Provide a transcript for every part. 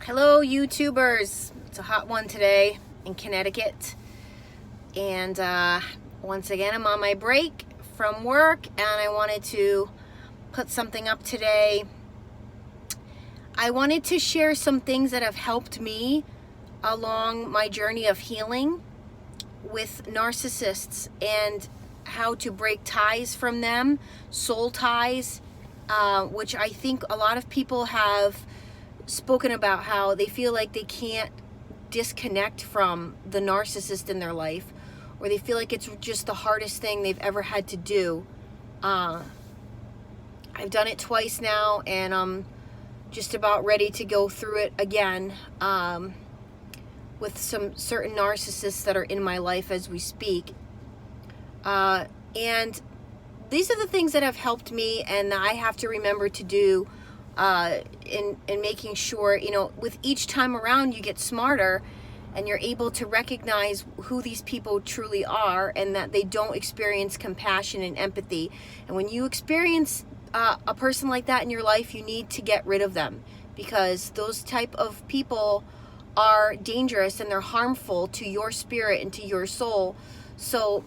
Hello, YouTubers. It's a hot one today in Connecticut. And once again, I'm on my break from work and I wanted to put something up today. I wanted to share some things that have helped me along my journey of healing with narcissists and how to break ties from them, soul ties, which I think a lot of people have spoken about, how they feel like they can't disconnect from the narcissist in their life, or they feel like it's just the hardest thing they've ever had to do. I've done it twice now, and I'm just about ready to go through it again with some certain narcissists that are in my life as we speak. And these are the things that have helped me, and I have to remember to do in making sure, with each time around you get smarter and you're able to recognize who these people truly are and that they don't experience compassion and empathy. And when you experience a person like that in your life, you need to get rid of them, because those type of people are dangerous and they're harmful to your spirit and to your soul. So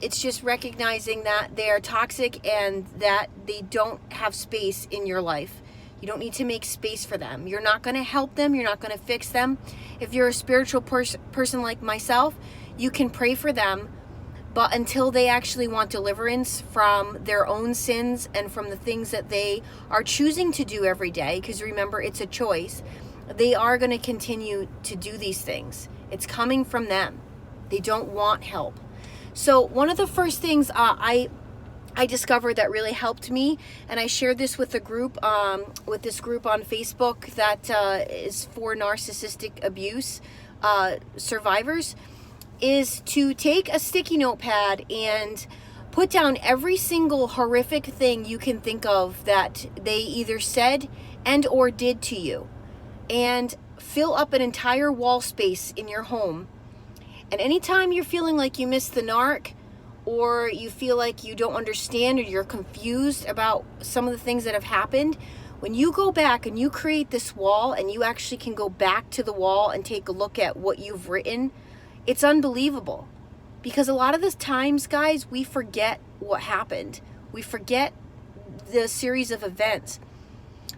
it's just recognizing that they are toxic and that they don't have space in your life. You don't need to make space for them. You're not going to help them. You're not going to fix them. If you're a spiritual person like myself, you can pray for them. But until they actually want deliverance from their own sins and from the things that they are choosing to do every day, because remember, it's a choice, they are going to continue to do these things. It's coming from them. They don't want help. So one of the first things I discovered that really helped me, and I shared this with a group, with this group on Facebook that is for narcissistic abuse survivors, is to take a sticky notepad and put down every single horrific thing you can think of that they either said and or did to you, and fill up an entire wall space in your home. And anytime you're feeling like you missed the narc, or you feel like you don't understand, or you're confused about some of the things that have happened, when you go back and you create this wall and you actually can go back to the wall and take a look at what you've written, it's unbelievable. Because a lot of the times, guys, we forget what happened. We forget the series of events.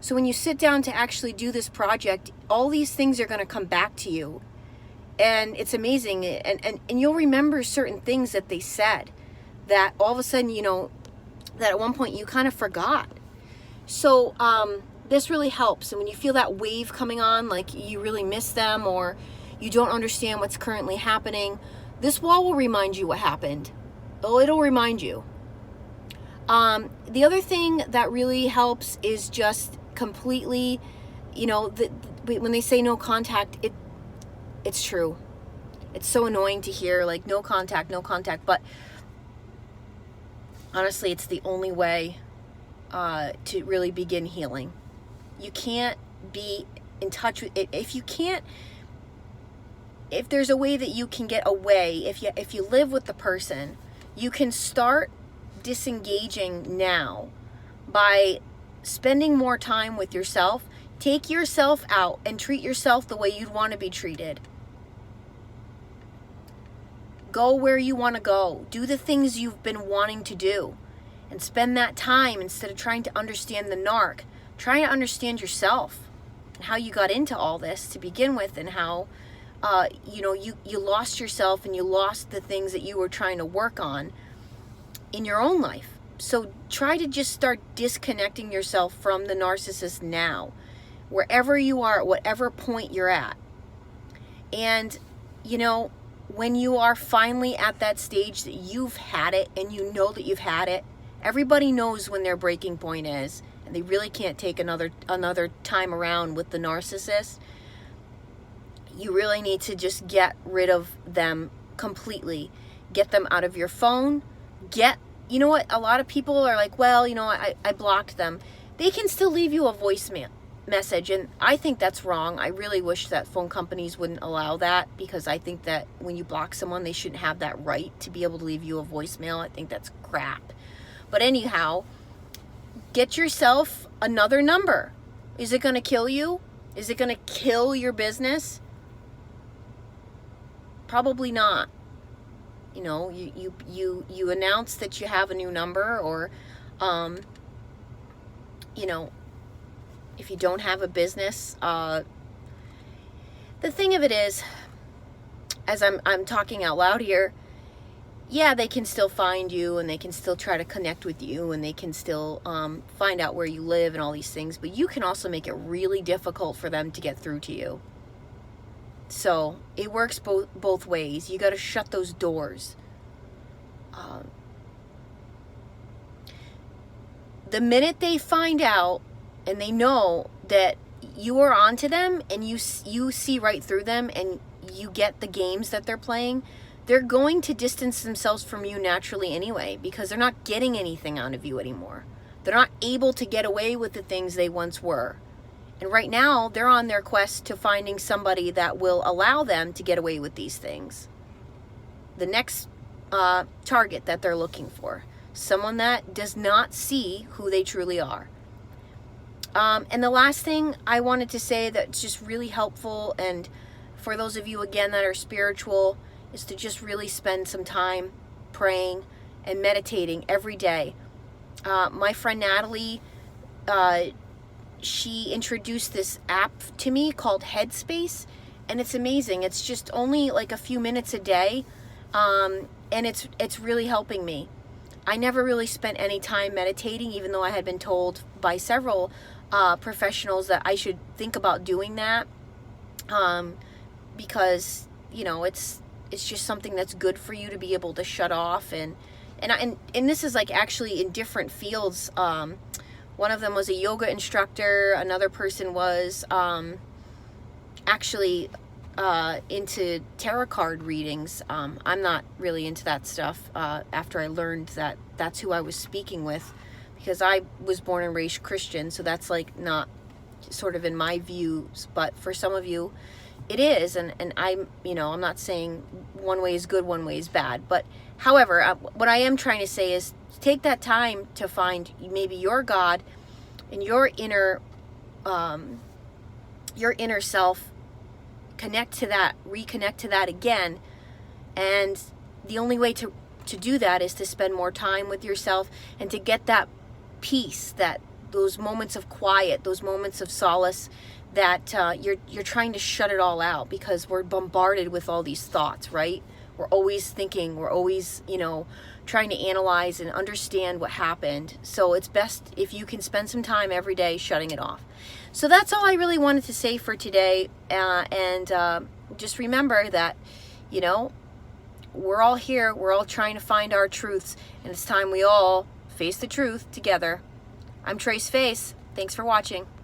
So when you sit down to actually do this project, all these things are going to come back to you. And it's amazing. And you'll remember certain things that they said that all of a sudden, that at one point you kind of forgot. So this really helps. And when you feel that wave coming on, like you really miss them or you don't understand what's currently happening, this wall will remind you what happened. Oh, it'll remind you. The other thing that really helps is just completely, when they say no contact, it's true. It's so annoying to hear, like, no contact, but honestly, it's the only way to really begin healing. You can't be in touch with it if there's a way that you can get away, if you live with the person, you can start disengaging now by spending more time with yourself. Take yourself out and treat yourself the way you'd want to be treated. Go where you want to go. Do the things you've been wanting to do. And spend that time, instead of trying to understand the narc, trying to understand yourself and how you got into all this to begin with, and how you lost yourself and you lost the things that you were trying to work on in your own life. So try to just start disconnecting yourself from the narcissist now, wherever you are, at whatever point you're at. And, when you are finally at that stage that you've had it and you know that you've had it, everybody knows when their breaking point is, and they really can't take another time around with the narcissist. You really need to just get rid of them completely. Get them out of your phone. You know what? A lot of people are like, well, I blocked them. They can still leave you a voicemail message, and I think that's wrong. I really wish that phone companies wouldn't allow that, because I think that when you block someone, they shouldn't have that right to be able to leave you a voicemail. I think that's crap. But anyhow, get yourself another number. Is it going to kill you? Is it going to kill your business? Probably not. You know, you announce that you have a new number, or, you know, if you don't have a business, the thing of it is, as I'm talking out loud here, yeah, they can still find you, and they can still try to connect with you, and they can still find out where you live and all these things, but you can also make it really difficult for them to get through to you. So it works both ways. You got to shut those doors. The minute they find out and they know that you are onto them, and you see right through them, and you get the games that they're playing, they're going to distance themselves from you naturally anyway, because they're not getting anything out of you anymore. They're not able to get away with the things they once were. And right now, they're on their quest to finding somebody that will allow them to get away with these things. The next target that they're looking for. Someone that does not see who they truly are. And the last thing I wanted to say that's just really helpful, and for those of you, again, that are spiritual, is to just really spend some time praying and meditating every day. My friend Natalie, she introduced this app to me called Headspace, and it's amazing. It's just only like a few minutes a day, and it's really helping me. I never really spent any time meditating, even though I had been told by several professionals that I should think about doing that, because, you know, it's just something that's good for you to be able to shut off, and this is like actually in different fields. One of them was a yoga instructor. Another person was actually into tarot card readings. I'm not really into that stuff after I learned that that's who I was speaking with, because I was born and raised Christian, so that's like not sort of in my views, but for some of you it is, and I'm, you know, I'm not saying one way is good, one way is bad, but however, what I am trying to say is take that time to find maybe your God and your inner self, connect to that, reconnect to that again, and the only way to do that is to spend more time with yourself and to get that peace, that those moments of quiet, those moments of solace, that you're trying to shut it all out, because we're bombarded with all these thoughts, right? We're always thinking, we're always, you know, trying to analyze and understand what happened. So it's best if you can spend some time every day shutting it off. So that's all I really wanted to say for today, and just remember that, you know, we're all here, we're all trying to find our truths, and it's time we all face the truth together. I'm Trace Face. Thanks for watching.